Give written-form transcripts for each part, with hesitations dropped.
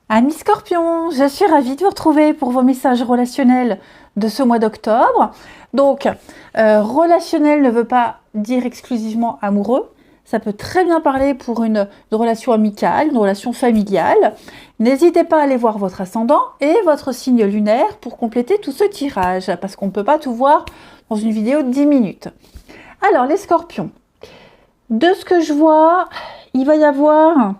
Amis Scorpion, je suis ravie de vous retrouver pour vos messages relationnels de ce mois d'octobre. Donc, relationnel ne veut pas dire exclusivement amoureux. Ça peut très bien parler pour une relation amicale, une relation familiale. N'hésitez pas à aller voir votre ascendant et votre signe lunaire pour compléter tout ce tirage, parce qu'on ne peut pas tout voir dans une vidéo de 10 minutes. Alors, les Scorpions, de ce que je vois, il va y avoir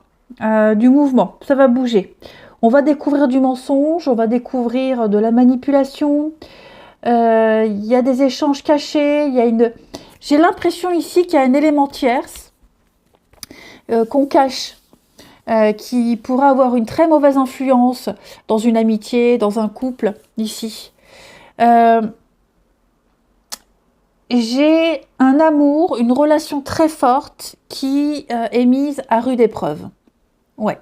du mouvement, ça va bouger. On va découvrir du mensonge, on va découvrir de la manipulation, il y a des échanges cachés, j'ai l'impression ici qu'il y a un élément tierce qu'on cache, qui pourra avoir une très mauvaise influence dans une amitié, dans un couple, ici. J'ai un amour, une relation très forte qui est mise à rude épreuve. Ouais,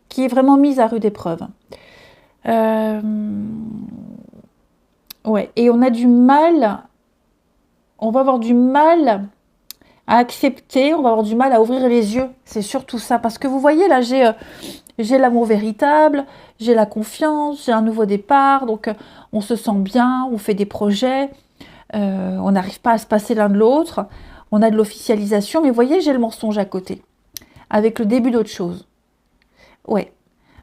qui est vraiment mise à rude épreuve. Ouais, et on a du mal, on va avoir du mal à accepter, on va avoir du mal à ouvrir les yeux. C'est surtout ça, parce que vous voyez là, j'ai l'amour véritable, j'ai la confiance, j'ai un nouveau départ, donc on se sent bien, on fait des projets, on n'arrive pas à se passer l'un de l'autre, on a de l'officialisation, mais vous voyez, j'ai le mensonge à côté, avec le début d'autre chose. Ouais.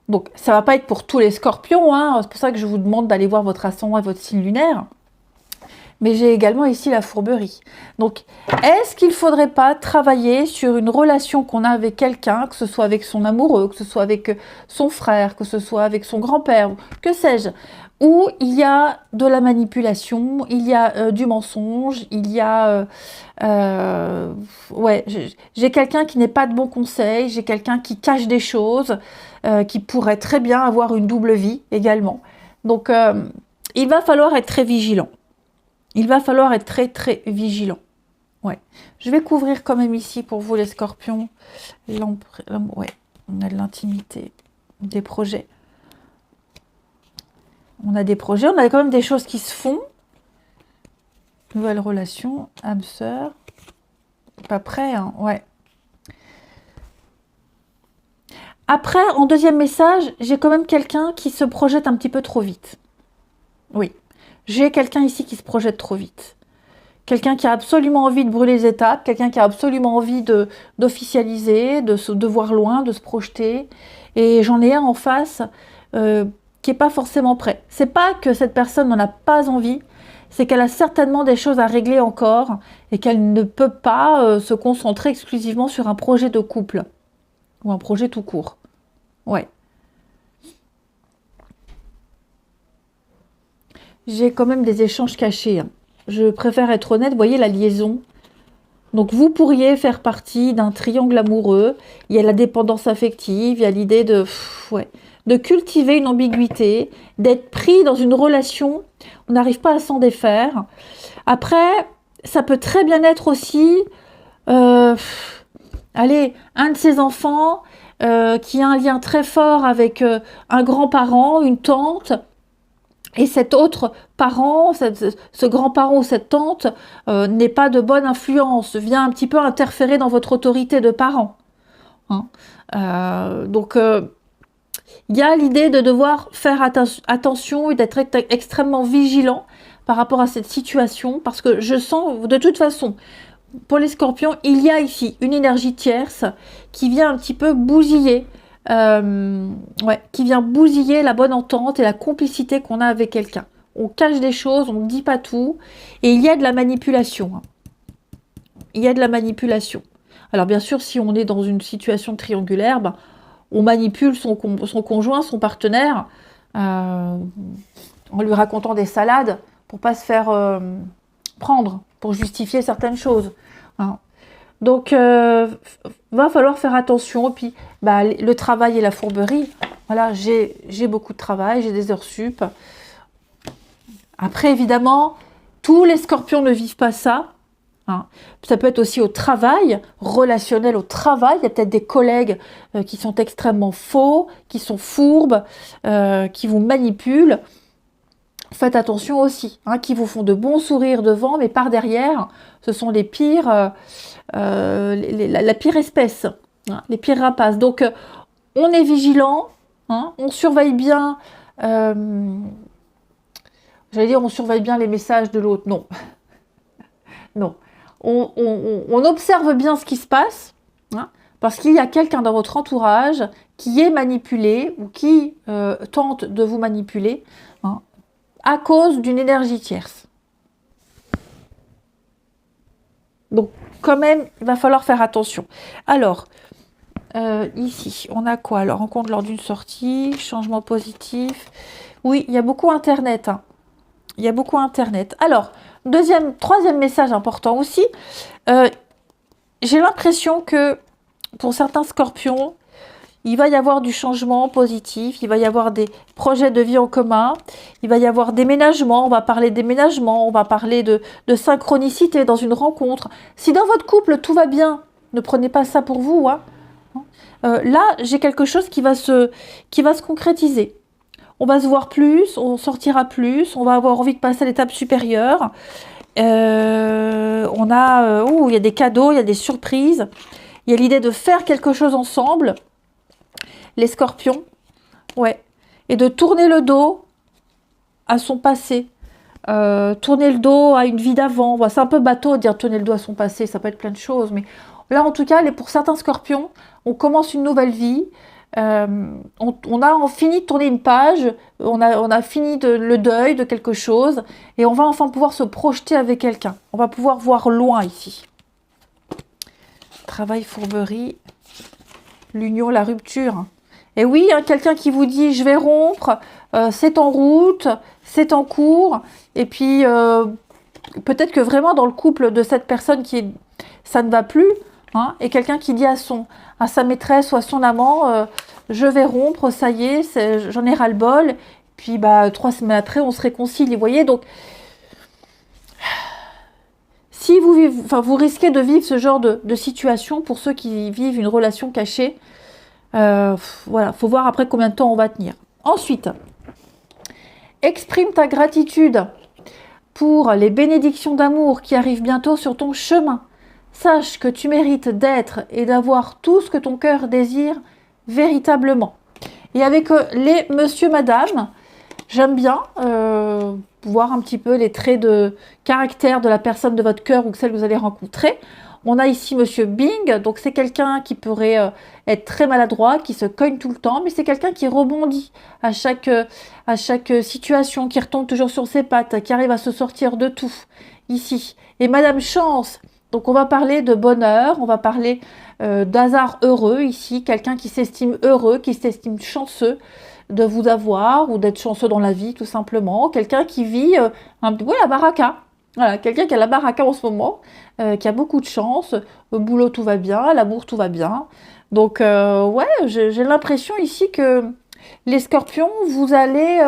Donc, ça va pas être pour tous les scorpions, hein. C'est pour ça que je vous demande d'aller voir votre ascendant et votre signe lunaire. Mais j'ai également ici la fourberie. Donc, est-ce qu'il ne faudrait pas travailler sur une relation qu'on a avec quelqu'un, que ce soit avec son amoureux, que ce soit avec son frère, que ce soit avec son grand-père, que sais-je, où il y a de la manipulation, il y a du mensonge, il y a... ouais, j'ai quelqu'un qui n'est pas de bons conseils, j'ai quelqu'un qui cache des choses, qui pourrait très bien avoir une double vie également. Donc, il va falloir être très vigilant. Il va falloir être très très vigilant. Ouais. Je vais couvrir quand même ici pour vous les scorpions. Ouais, on a de l'intimité, des projets. On a des projets, on a quand même des choses qui se font. Nouvelle relation, âme sœur. Pas prêt, hein, ouais. Après, en deuxième message, j'ai quand même quelqu'un qui se projette un petit peu trop vite. Oui. J'ai quelqu'un ici qui se projette trop vite. Quelqu'un qui a absolument envie de brûler les étapes, quelqu'un qui a absolument envie d'officialiser, de voir loin, de se projeter. Et j'en ai un en face qui n'est pas forcément prêt. C'est pas que cette personne n'en a pas envie, c'est qu'elle a certainement des choses à régler encore et qu'elle ne peut pas se concentrer exclusivement sur un projet de couple ou un projet tout court. Ouais. J'ai quand même des échanges cachés, hein. Je préfère être honnête, vous voyez la liaison. Donc vous pourriez faire partie d'un triangle amoureux. Il y a la dépendance affective, il y a l'idée de cultiver une ambiguïté, d'être pris dans une relation. On n'arrive pas à s'en défaire. Après, ça peut très bien être aussi, allez, un de ses enfants qui a un lien très fort avec un grand-parent, une tante. Et cet autre parent, ce grand-parent ou cette tante n'est pas de bonne influence, vient un petit peu interférer dans votre autorité de parent. Hein. Donc, il y a l'idée de devoir faire attention et d'être extrêmement vigilant par rapport à cette situation, parce que je sens, de toute façon, pour les scorpions, il y a ici une énergie tierce qui vient un petit peu bousiller qui vient bousiller la bonne entente et la complicité qu'on a avec quelqu'un. On cache des choses, on ne dit pas tout, et il y a de la manipulation. Hein. Il y a de la manipulation. Alors bien sûr, si on est dans une situation triangulaire, ben, on manipule son conjoint, son partenaire, en lui racontant des salades pour pas se faire prendre, pour justifier certaines choses. Hein. Donc, va falloir faire attention. Et puis, bah, le travail et la fourberie. Voilà, j'ai beaucoup de travail, j'ai des heures sup. Après, évidemment, tous les scorpions ne vivent pas ça. Hein. Ça peut être aussi au travail, relationnel au travail. Il y a peut-être des collègues qui sont extrêmement faux, qui sont fourbes, qui vous manipulent. Faites attention aussi, hein, qui vous font de bons sourires devant, mais par derrière, ce sont les pires, la pire espèce, hein, les pires rapaces. Donc, on est vigilant, hein. On surveille bien, j'allais dire on surveille bien les messages de l'autre, non. Non. On observe bien ce qui se passe, hein, parce qu'il y a quelqu'un dans votre entourage qui est manipulé ou qui tente de vous manipuler, hein, à cause d'une énergie tierce. Donc, quand même, il va falloir faire attention. Alors, ici, on a quoi? Alors, rencontre lors d'une sortie, changement positif. Oui, il y a beaucoup Internet, hein. Il y a beaucoup Internet. Alors, troisième message important aussi. J'ai l'impression que pour certains scorpions, il va y avoir du changement positif, il va y avoir des projets de vie en commun, il va y avoir déménagement, on va parler déménagement, on va parler de synchronicité dans une rencontre. Si dans votre couple tout va bien, ne prenez pas ça pour vous, hein. Là, j'ai quelque chose qui va se concrétiser. On va se voir plus, on sortira plus, on va avoir envie de passer à l'étape supérieure. Il y a des cadeaux, il y a des surprises. Il y a l'idée de faire quelque chose ensemble. Les scorpions, ouais. Et de tourner le dos à son passé. Tourner le dos à une vie d'avant. C'est un peu bateau de dire tourner le dos à son passé, ça peut être plein de choses. Mais là, en tout cas, pour certains scorpions, on commence une nouvelle vie. On a fini de tourner une page, on a fini le deuil de quelque chose et on va enfin pouvoir se projeter avec quelqu'un. On va pouvoir voir loin ici. Travail, fourberie, l'union, la rupture. Et oui, hein, quelqu'un qui vous dit je vais rompre, c'est en route, c'est en cours. Et puis peut-être que vraiment dans le couple de cette personne ça ne va plus, hein, et quelqu'un qui dit à sa maîtresse ou à son amant je vais rompre, ça y est, j'en ai ras-le-bol. Puis 3 semaines après, on se réconcilie. Vous voyez, donc si vous risquez de vivre ce genre de situation pour ceux qui vivent une relation cachée. Voilà, faut voir après combien de temps on va tenir. Ensuite, exprime ta gratitude pour les bénédictions d'amour qui arrivent bientôt sur ton chemin. Sache que tu mérites d'être et d'avoir tout ce que ton cœur désire véritablement. Et avec les monsieur, madame, j'aime bien voir un petit peu les traits de caractère de la personne de votre cœur ou celle que vous allez rencontrer. On a ici monsieur Bing, donc c'est quelqu'un qui pourrait être très maladroit, qui se cogne tout le temps, mais c'est quelqu'un qui rebondit à chaque situation, qui retombe toujours sur ses pattes, qui arrive à se sortir de tout, ici. Et madame Chance, donc on va parler de bonheur, on va parler d'hasard heureux ici, quelqu'un qui s'estime heureux, qui s'estime chanceux de vous avoir ou d'être chanceux dans la vie tout simplement, quelqu'un qui vit la baraka. Voilà, quelqu'un qui a la baraka en ce moment, qui a beaucoup de chance, au boulot tout va bien, l'amour tout va bien. Donc ouais, j'ai l'impression ici que les scorpions, vous allez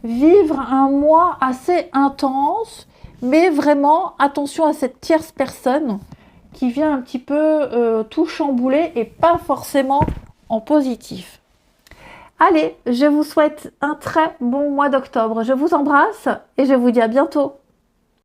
vivre un mois assez intense, mais vraiment attention à cette tierce personne qui vient un petit peu tout chambouler et pas forcément en positif. Allez, je vous souhaite un très bon mois d'octobre. Je vous embrasse et je vous dis à bientôt.